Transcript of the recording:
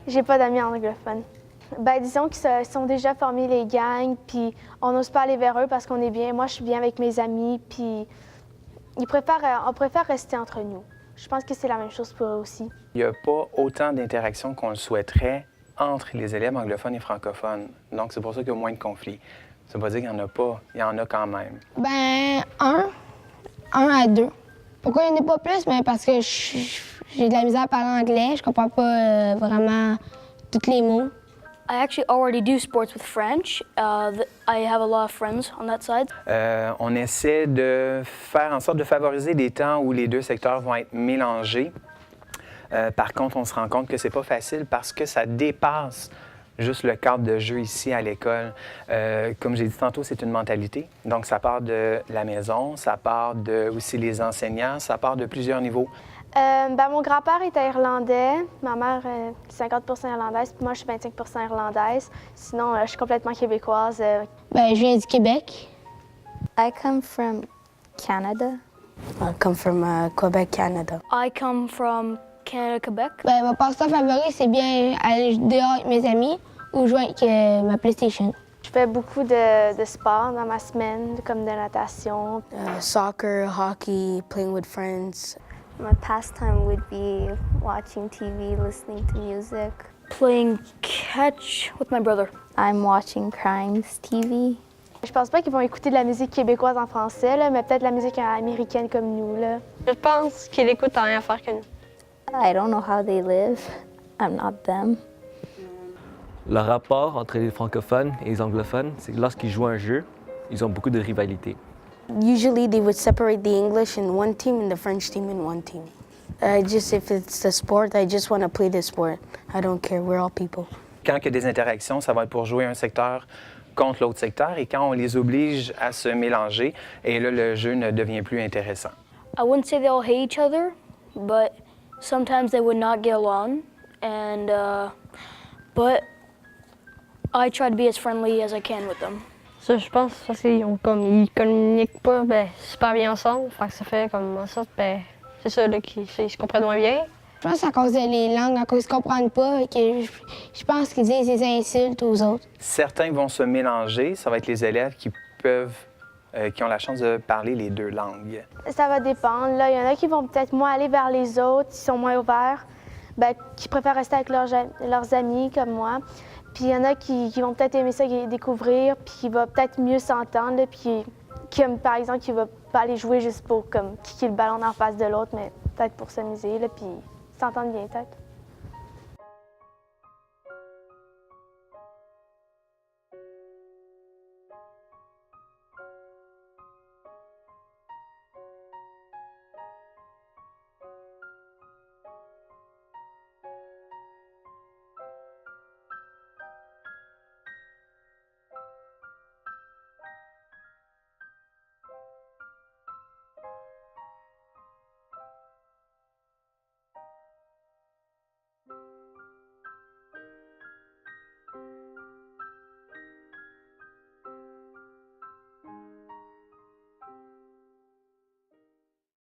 J'ai pas d'amis anglophones. Ben, disons qu'ils sont déjà formés les gangs, puis on n'ose pas aller vers eux parce qu'on est bien. Moi, je suis bien avec mes amis, puis on préfère rester entre nous. Je pense que c'est la même chose pour eux aussi. Il n'y a pas autant d'interactions qu'on le souhaiterait entre les élèves anglophones et francophones. Donc, c'est pour ça qu'il y a moins de conflits. Ça veut pas dire qu'il n'y en a pas. Il y en a quand même. Ben, un à deux. Pourquoi il n'y en a pas plus? Ben, parce que j'ai de la misère à parler anglais. Je comprends pas vraiment tous les mots. I actually already do sports with French. I have a lot of friends on that side. On essaie de faire en sorte de favoriser des temps où les deux secteurs vont être mélangés. Par contre, on se rend compte que c'est pas facile parce que ça dépasse juste le cadre de jeu ici à l'école. Comme j'ai dit tantôt, c'est une mentalité. Donc, ça part de la maison, ça part de aussi les enseignants, ça part de plusieurs niveaux. Ben, mon grand-père était irlandais, ma mère est 50 irlandaise, puis moi je suis 25 irlandaise. Sinon, je suis complètement québécoise. Ben, je viens du Québec. I come from Canada. I come from Quebec, Canada. I come from Canada, Quebec. Ben, mon passe-temps favori, c'est bien aller dehors avec mes amis ou jouer avec ma PlayStation. Je fais beaucoup de sport dans ma semaine, comme de natation. Soccer, hockey, playing with friends. My pastime would be watching TV, listening to music. Playing catch with my brother. I'm watching Crimes TV. Je pense pas qu'ils vont écouter de la musique québécoise en français, là, mais peut-être la musique américaine comme nous. Là. Je pense qu'ils écoutent rien à faire que nous. I don't know how they live. I'm not them. Le rapport entre les francophones et les anglophones, c'est que lorsqu'ils jouent un jeu, ils ont beaucoup de rivalité. Usually they would separate the English in one team and the French team in one team. If it's the sport, I just want to play the sport. I don't care, we're all people. Quand il y a des interactions, ça va être pour jouer un secteur contre l'autre secteur. Et quand on les oblige à se mélanger, et là, le jeu ne devient plus intéressant. I wouldn't say they all hate each other, but sometimes they would not get along. But I try to be as friendly as I can with them. Ça, je pense, parce qu'ils communiquent pas super bien ensemble. Fait que ça fait comme en sorte, c'est ça, là, qu'ils se comprennent moins bien. Je pense à cause des langues, à cause qu'ils ne comprennent pas, que je pense qu'ils disent des insultes aux autres. Certains vont se mélanger. Ça va être les élèves qui ont la chance de parler les deux langues. Ça va dépendre. Là, il y en a qui vont peut-être moins aller vers les autres, qui sont moins ouverts, qui préfèrent rester avec leurs amis comme moi. Puis il y en a qui vont peut-être aimer ça découvrir, puis qui vont peut-être mieux s'entendre, puis comme par exemple qui va pas aller jouer juste pour comme kicker le ballon en face de l'autre, mais peut-être pour s'amuser, puis s'entendre bien peut-être.